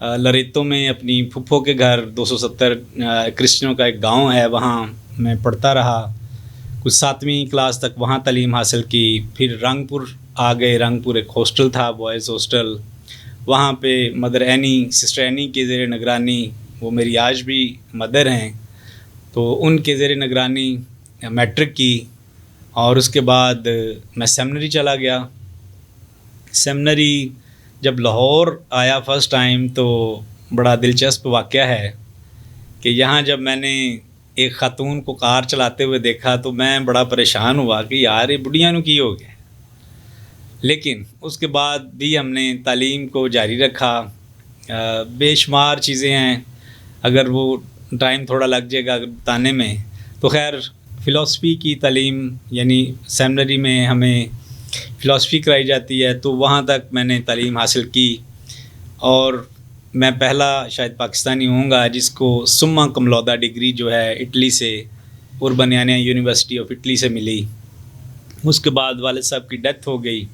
لریتوں میں اپنی پھپھو کے گھر 270 کرسچنوں کا ایک گاؤں ہے، وہاں میں پڑھتا رہا کچھ 7ویں کلاس تک، وہاں تعلیم حاصل کی. پھر رنگ پور آ گئے. رنگ پور ایک ہاسٹل تھا، بوائز ہاسٹل. وہاں پہ مدر اینی، سسٹر اینی کے زیر نگرانی، وہ میری آج بھی مدر ہیں، تو ان کے زیر نگرانی میٹرک کی. اور اس کے بعد میں سیمنری چلا گیا. سیمنری جب لاہور آیا فرسٹ ٹائم تو بڑا دلچسپ واقعہ ہے کہ یہاں جب میں نے ایک خاتون کو کار چلاتے ہوئے دیکھا تو میں بڑا پریشان ہوا کہ یار یہ بڑھیاں نو کی ہو گیا. لیکن اس کے بعد بھی ہم نے تعلیم کو جاری رکھا. بے شمار چیزیں ہیں، اگر وہ ٹائم تھوڑا لگ جائے گا بتانے میں. تو خیر فلاسفی کی تعلیم، یعنی سیمنری میں ہمیں فلاسفی کرائی جاتی ہے، تو وہاں تک میں نے تعلیم حاصل کی. اور میں پہلا شاید پاکستانی ہوں گا جس کو سما کم لودہ ڈگری جو ہے اٹلی سے، اوربانیانیا یونیورسٹی آف اٹلی سے ملی. اس کے بعد والد صاحب کی ڈیتھ ہو گئی،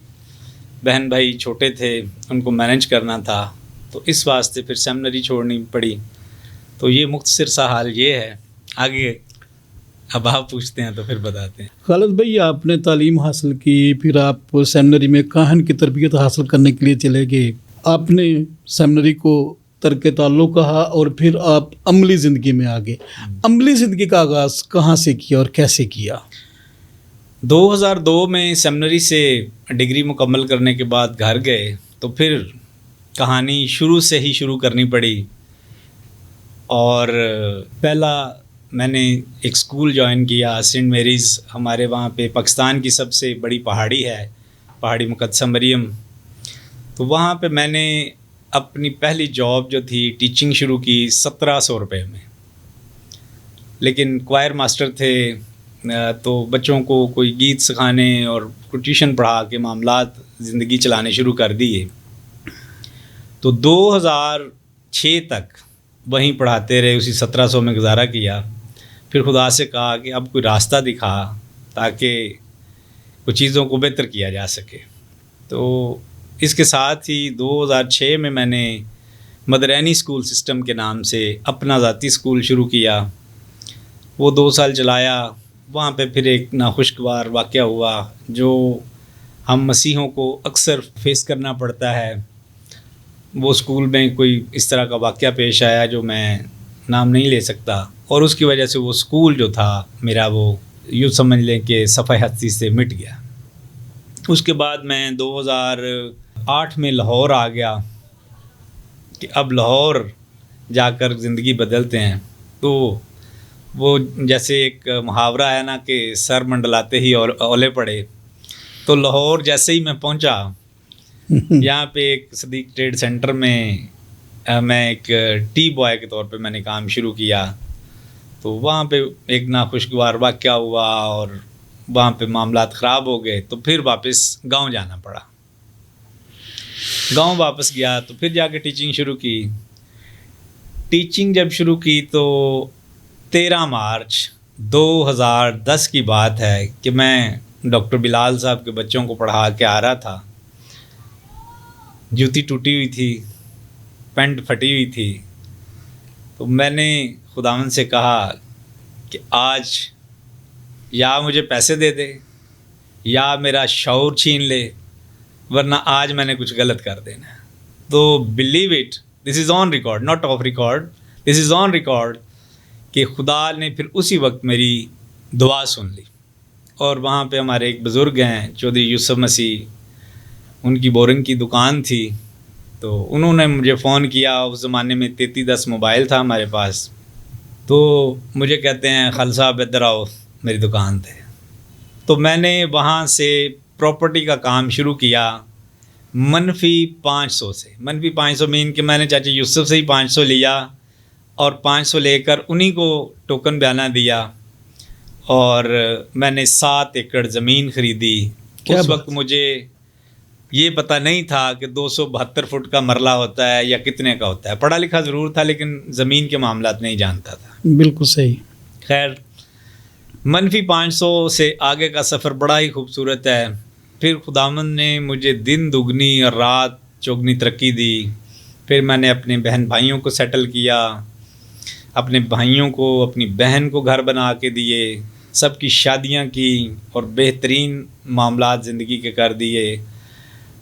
بہن بھائی چھوٹے تھے، ان کو مینیج کرنا تھا، تو اس واسطے پھر سیمنری چھوڑنی پڑی. تو یہ مختصر سا حال یہ ہے. آگے اب آپ پوچھتے ہیں تو پھر بتاتے ہیں. خالد بھائی، آپ نے تعلیم حاصل کی، پھر آپ سیمنری میں کاہن کی تربیت حاصل کرنے کے لیے چلے گئے. آپ نے سیمنری کو ترک تعلق کہا اور پھر آپ عملی زندگی میں آگے. عملی زندگی کا آغاز کہاں سے کیا اور کیسے کیا؟ 2002 میں سیمنری سے ڈگری مکمل کرنے کے بعد گھر گئے تو پھر کہانی شروع سے ہی شروع کرنی پڑی. اور پہلا میں نے ایک اسکول جوائن کیا، سینٹ میریز. ہمارے وہاں پہ پاکستان کی سب سے بڑی پہاڑی ہے، پہاڑی مقدسہ مریم. تو وہاں پہ میں نے اپنی پہلی جاب جو تھی ٹیچنگ شروع کی 1700 روپے میں. لیکن کوائر ماسٹر تھے تو بچوں کو کوئی گیت سکھانے اور کوئی ٹیوشن پڑھا کے معاملات زندگی چلانے شروع کر دیے. تو 2006 تک وہیں پڑھاتے رہے، اسی 1700 میں گزارا کیا. پھر خدا سے کہا کہ اب کوئی راستہ دکھا تاکہ کچھ چیزوں کو بہتر کیا جا سکے. تو اس کے ساتھ ہی 2006 میں نے مدر اینی اسکول سسٹم کے نام سے اپنا ذاتی اسکول شروع کیا. وہ 2 سال چلایا. وہاں پہ پھر ایک ناخوشگوار واقعہ ہوا جو ہم مسیحوں کو اکثر فیس کرنا پڑتا ہے. وہ اسکول میں کوئی اس طرح کا واقعہ پیش آیا جو میں نام نہیں لے سکتا، اور اس کی وجہ سے وہ اسکول جو تھا میرا، وہ یوں سمجھ لیں کہ صفحہ ہستی سے مٹ گیا. اس کے بعد میں 2008 میں لاہور آ گیا کہ اب لاہور جا کر زندگی بدلتے ہیں. تو وہ جیسے ایک محاورہ ہے نا کہ سر منڈلاتے ہی اور اولے پڑے. تو لاہور جیسے ہی میں پہنچا، یہاں پہ ایک صدیق ٹریڈ سینٹر میں میں ایک ٹی بوائے کے طور پہ میں نے کام شروع کیا. تو وہاں پہ ایک ناخوشگوار واقعہ ہوا اور وہاں پہ معاملات خراب ہو گئے. تو پھر واپس گاؤں جانا پڑا. گاؤں واپس گیا تو پھر جا کے ٹیچنگ شروع کی. ٹیچنگ جب شروع کی تو 13 مارچ 2010 کی بات ہے کہ میں ڈاکٹر بلال صاحب کے بچوں کو پڑھا کے آ رہا تھا. جوتی ٹوٹی ہوئی تھی، پینٹ پھٹی ہوئی تھی. تو میں نے خداوند سے کہا کہ آج یا مجھے پیسے دے دے یا میرا شعور چھین لے، ورنہ آج میں نے کچھ غلط کر دینا ہے. تو believe it, this is on record, not of record, this is on record, کہ خدا نے پھر اسی وقت میری دعا سن لی. اور وہاں پہ ہمارے ایک بزرگ ہیں چودھری یوسف مسیح، ان کی بورنگ کی دکان تھی. تو انہوں نے مجھے فون کیا. اس زمانے میں 3310 موبائل تھا ہمارے پاس. تو مجھے کہتے ہیں خالد صاحب ادھر آؤ میری دکان پہ. تو میں نے وہاں سے پراپرٹی کا کام شروع کیا -500 سے. -500 مین کہ میں نے چاچا یوسف سے ہی 500 لیا اور 500 لے کر انہی کو ٹوکن بیانہ دیا. اور میں نے 7 ایکڑ زمین خریدی. اس وقت مجھے یہ پتہ نہیں تھا کہ 272 فٹ کا مرلہ ہوتا ہے یا کتنے کا ہوتا ہے. پڑھا لکھا ضرور تھا لیکن زمین کے معاملات نہیں جانتا تھا. بالکل صحیح. خیر -500 سے آگے کا سفر بڑا ہی خوبصورت ہے. پھر خداوند نے مجھے دن دگنی اور رات چوگنی ترقی دی. پھر میں نے اپنے بہن بھائیوں کو سیٹل کیا، اپنے بھائیوں کو، اپنی بہن کو گھر بنا کے دیے، سب کی شادیاں کی اور بہترین معاملات زندگی کے کر دیے۔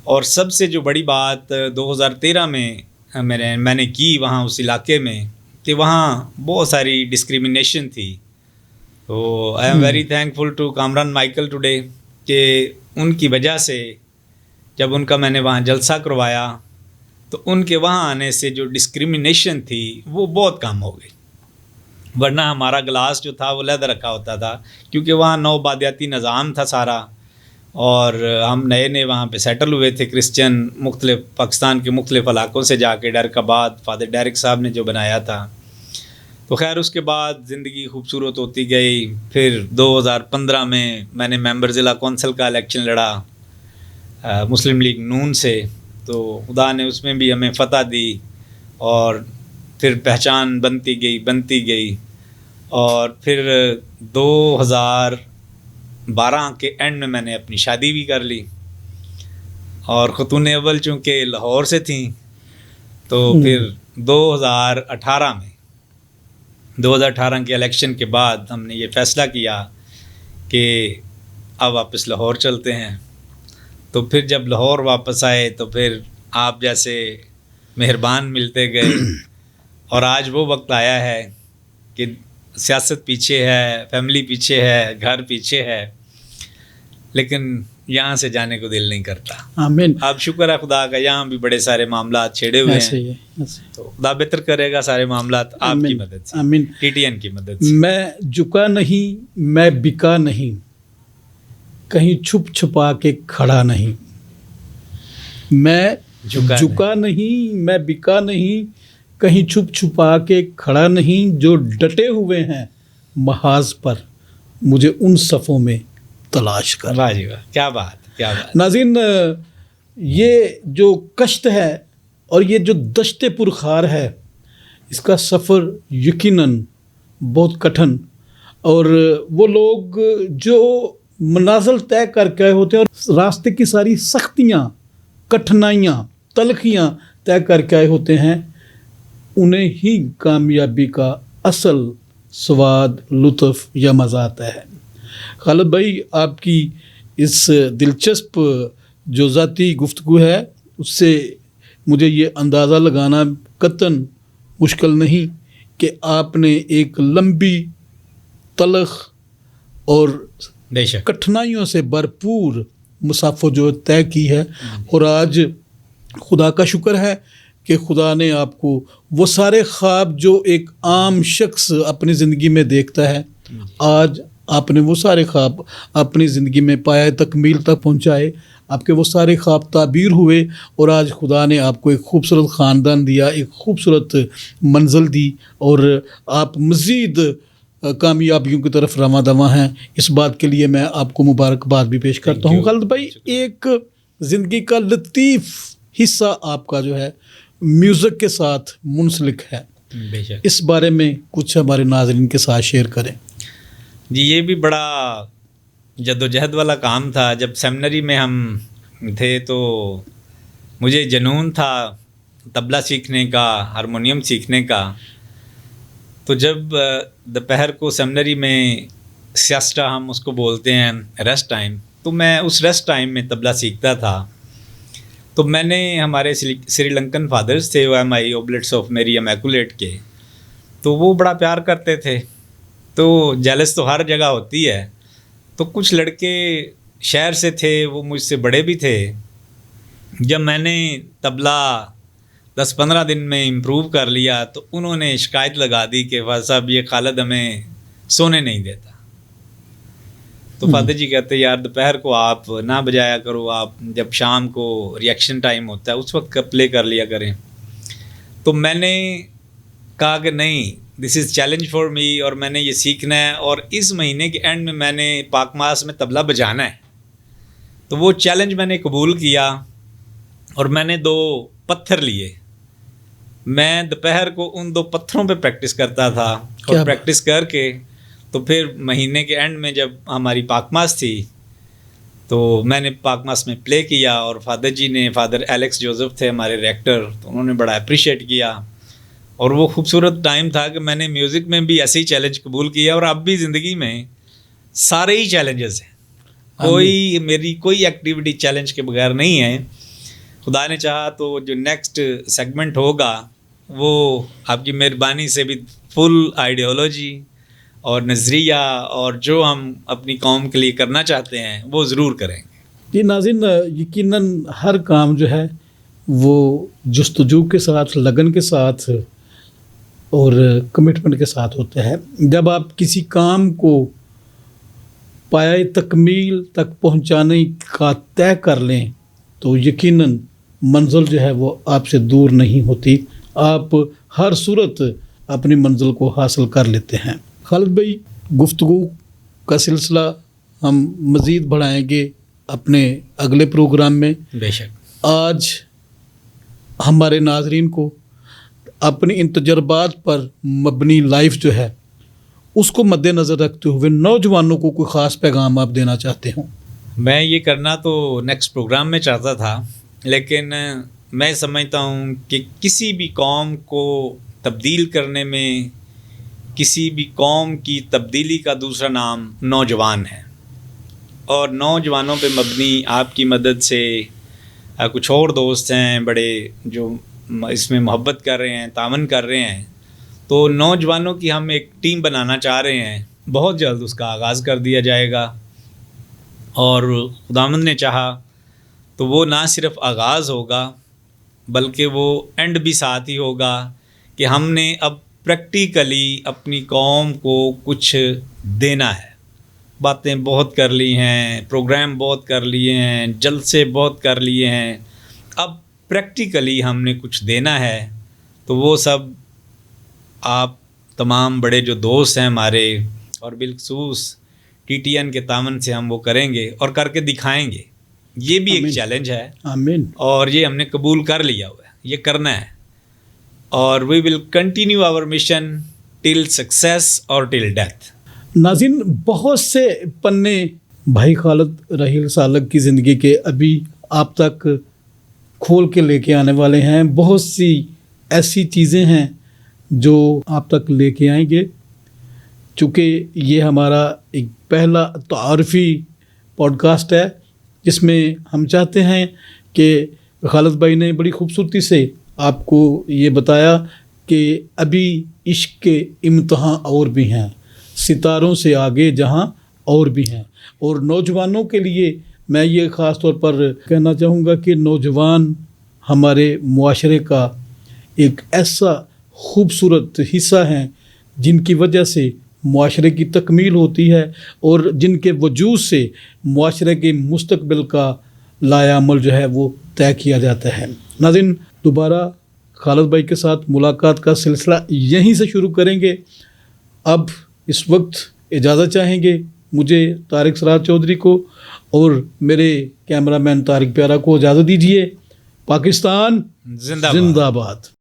اور سب سے جو بڑی بات 2013 میں میں نے کی وہاں اس علاقے میں، کہ وہاں بہت ساری ڈسکریمنیشن تھی۔ تو I am very thankful to Kamran Michael today کہ ان کی وجہ سے جب ان کا میں نے وہاں جلسہ کروایا تو ان کے وہاں آنے سے جو ڈسکریمنیشن تھی وہ بہت کم ہو گئی، ورنہ ہمارا گلاس جو تھا وہ علیحدہ رکھا ہوتا تھا، کیونکہ وہاں نو بادیاتی نظام تھا سارا، اور ہم نئے نئے وہاں پہ سیٹل ہوئے تھے کرسچن، مختلف پاکستان کے مختلف علاقوں سے جا کے، ڈیرک آباد فادر ڈیرک صاحب نے جو بنایا تھا۔ تو خیر اس کے بعد زندگی خوبصورت ہوتی گئی۔ پھر 2015 میں نے ممبر ضلع کونسل کا الیکشن لڑا مسلم لیگ نون سے، تو خدا نے اس میں بھی ہمیں فتح دی، اور پھر پہچان بنتی گئی، اور پھر 2012 کے اینڈ میں نے اپنی شادی بھی کر لی، اور خاتون اول چونکہ لاہور سے تھیں، تو پھر 2018 کے الیکشن کے بعد ہم نے یہ فیصلہ کیا کہ اب واپس لاہور چلتے ہیں۔ تو پھر جب لاہور واپس آئے تو پھر آپ جیسے مہربان ملتے گئے، اور آج وہ وقت آیا ہے کہ سیاست پیچھے ہے، فیملی پیچھے ہے، گھر پیچھے ہے، لیکن یہاں سے جانے کو دل نہیں کرتا۔ آمین۔ اب شکر ہے خدا کا، یہاں بھی بڑے سارے معاملات چھیڑے ہوئے ہیں، تو خدا بہتر کرے گا سارے معاملات آپ کی مدد سے، آمین، ٹی ٹی این کی مدد سے۔ میں جھکا نہیں، میں بکا نہیں، کہیں چھپ چھپا کے کھڑا نہیں، میں جھکا نہیں، میں بکا نہیں، کہیں چھپ چھپا کے کھڑا نہیں، جو ڈٹے ہوئے ہیں محاذ پر مجھے ان صفوں میں تلاش کر۔ واہ جی واہ، کیا بات، کیا بات۔ ناظرین، یہ جو کشت ہے اور یہ جو دشت پرخار ہے، اس کا سفر یقیناً بہت کٹھن، اور وہ لوگ جو منازل طے کر کے ہوتے ہیں اور راستے کی ساری سختیاں، کٹھنائیاں، تلخیاں طے کر کے آئے ہوتے ہیں، انہیں ہی کامیابی کا اصل سواد، لطف یا مزہ آتا ہے۔ خالد بھائی، آپ کی اس دلچسپ جو ذاتی گفتگو ہے اس سے مجھے یہ اندازہ لگانا قطعاً مشکل نہیں کہ آپ نے ایک لمبی، تلخ اور بے شک کٹھنائیوں سے بھرپور مسافت جو طے کی ہے، اور آج خدا کا شکر ہے کہ خدا نے آپ کو وہ سارے خواب جو ایک عام شخص اپنی زندگی میں دیکھتا ہے، آج آپ نے وہ سارے خواب اپنی زندگی میں پایہ تکمیل تک پہنچائے، آپ کے وہ سارے خواب تعبیر ہوئے، اور آج خدا نے آپ کو ایک خوبصورت خاندان دیا، ایک خوبصورت منزل دی، اور آپ مزید کامیابیوں کی طرف رواں دواں ہیں۔ اس بات کے لیے میں آپ کو مبارکباد بھی پیش کرتا ہوں۔ خالد بھائی، ایک زندگی کا لطیف حصہ آپ کا جو ہے میوزک کے ساتھ منسلک ہے، بے شک۔ اس بارے میں کچھ ہمارے ناظرین کے ساتھ شیئر کریں۔ جی، یہ بھی بڑا جد و جہد والا کام تھا۔ جب سیمنری میں ہم تھے تو مجھے جنون تھا طبلہ سیکھنے کا، ہارمونیم سیکھنے کا۔ تو جب دوپہر کو سیمنری میں سیاسٹا ہم اس کو بولتے ہیں، ریسٹ ٹائم، تو میں اس ریسٹ ٹائم میں طبلہ سیکھتا تھا۔ تو میں نے ہمارے سری لنکن فادرز تھے، OMI اوبلیٹس آف میری امیکولیٹ کے، تو وہ بڑا پیار کرتے تھے۔ تو جیلس تو ہر جگہ ہوتی ہے، تو کچھ لڑکے شہر سے تھے، وہ مجھ سے بڑے بھی تھے۔ جب میں نے طبلہ 10-15 دن میں امپروو کر لیا تو انہوں نے شکایت لگا دی کہ فادر صاحب یہ خالد ہمیں سونے نہیں دیتا۔ تو فادر جی کہتے یار دوپہر کو آپ نہ بجایا کرو، آپ جب شام کو ریئیکشن ٹائم ہوتا ہے اس وقت کا پلے کر لیا کریں۔ تو میں نے کہا کہ نہیں، دس از چیلنج فار می، اور میں نے یہ سیکھنا ہے، اور اس مہینے کے اینڈ میں نے پاک ماس میں طبلہ بجانا ہے۔ تو وہ چیلنج میں نے قبول کیا، اور میں نے 2 پتھر لیے۔ میں دوپہر کو ان 2 پتھروں پہ پریکٹس کرتا تھا، اور پریکٹس کر کے تو پھر مہینے کے اینڈ میں جب ہماری پاک ماس تھی تو میں نے پاک ماس میں پلے کیا اور فادر جی نے، فادر ایلیکس جوزف تھے ہمارے ریکٹر، تو انہوں نے بڑا اپریشیٹ کیا، اور وہ خوبصورت ٹائم تھا کہ میں نے میوزک میں بھی ایسے ہی چیلنج قبول کیا، اور اب بھی زندگی میں سارے ہی چیلنجز ہیں، میری کوئی ایکٹیویٹی چیلنج کے بغیر نہیں ہے۔ خدا نے چاہا تو جو نیکسٹ سیگمنٹ ہوگا وہ آپ کی مہربانی سے بھی فل آئیڈیالوجی اور نظریہ اور جو ہم اپنی قوم کے لیے کرنا چاہتے ہیں وہ ضرور کریں گے۔ جی ناظرین، یقیناً ہر کام جو ہے وہ جستجو کے ساتھ، لگن کے ساتھ اور کمٹمنٹ کے ساتھ ہوتا ہے۔ جب آپ کسی کام کو پایۂ تکمیل تک پہنچانے کا طے کر لیں تو یقیناً منزل جو ہے وہ آپ سے دور نہیں ہوتی، آپ ہر صورت اپنی منزل کو حاصل کر لیتے ہیں۔ خالد بھائی، گفتگو کا سلسلہ ہم مزید بڑھائیں گے اپنے اگلے پروگرام میں۔ بے شک۔ آج ہمارے ناظرین کو اپنی ان تجربات پر مبنی لائف جو ہے اس کو مد نظر رکھتے ہوئے نوجوانوں کو کوئی خاص پیغام آپ دینا چاہتے ہوں؟ میں یہ کرنا تو نیکسٹ پروگرام میں چاہتا تھا، لیکن میں سمجھتا ہوں کہ کسی بھی قوم کو تبدیل کرنے میں، کسی بھی قوم کی تبدیلی کا دوسرا نام نوجوان ہے، اور نوجوانوں پہ مبنی آپ کی مدد سے کچھ اور دوست ہیں بڑے جو اس میں محبت کر رہے ہیں، تعاون کر رہے ہیں، تو نوجوانوں کی ہم ایک ٹیم بنانا چاہ رہے ہیں، بہت جلد اس کا آغاز کر دیا جائے گا، اور خداوند نے چاہا تو وہ نہ صرف آغاز ہوگا بلکہ وہ اینڈ بھی ساتھ ہی ہوگا کہ ہم نے اب پریکٹیکلی اپنی قوم کو کچھ دینا ہے۔ باتیں بہت کر لی ہیں، پروگرام بہت کر لیے ہیں، جلسے بہت کر لیے ہیں، اب پریکٹیکلی ہم نے کچھ دینا ہے، تو وہ سب آپ تمام بڑے جو دوست ہیں ہمارے، اور بالخصوص TTN کے تعاون سے ہم وہ کریں گے اور کر کے دکھائیں گے۔ یہ بھی ایک چیلنج ہے، آمین، اور یہ ہم نے قبول کر لیا ہوا ہے، یہ کرنا ہے، اور we will continue our mission till success اور ٹل ڈیتھ۔ ناظرین، بہت سے پنے بھائی خالد رحیل سالگ کی زندگی کے ابھی آپ تک کھول کے لے کے آنے والے ہیں، بہت سی ایسی چیزیں ہیں جو آپ تک لے کے آئیں گے۔ چونکہ یہ ہمارا ایک پہلا تعارفی پوڈ کاسٹ ہے جس میں ہم چاہتے ہیں کہ خالد بھائی نے بڑی خوبصورتی سے آپ کو یہ بتایا کہ ابھی عشق کے امتحان اور بھی ہیں، ستاروں سے آگے جہاں اور بھی ہیں، اور نوجوانوں کے لیے میں یہ خاص طور پر کہنا چاہوں گا کہ نوجوان ہمارے معاشرے کا ایک ایسا خوبصورت حصہ ہیں جن کی وجہ سے معاشرے کی تکمیل ہوتی ہے، اور جن کے وجود سے معاشرے کے مستقبل کا لائحہ عمل جو ہے وہ طے کیا جاتا ہے۔ ناظرین، دوبارہ خالد بھائی کے ساتھ ملاقات کا سلسلہ یہیں سے شروع کریں گے۔ اب اس وقت اجازت چاہیں گے مجھے، طارق سراج چودھری کو، اور میرے کیمرہ مین طارق پیارا کو اجازت دیجیے۔ پاکستان زندہ باد۔ زندہ باد۔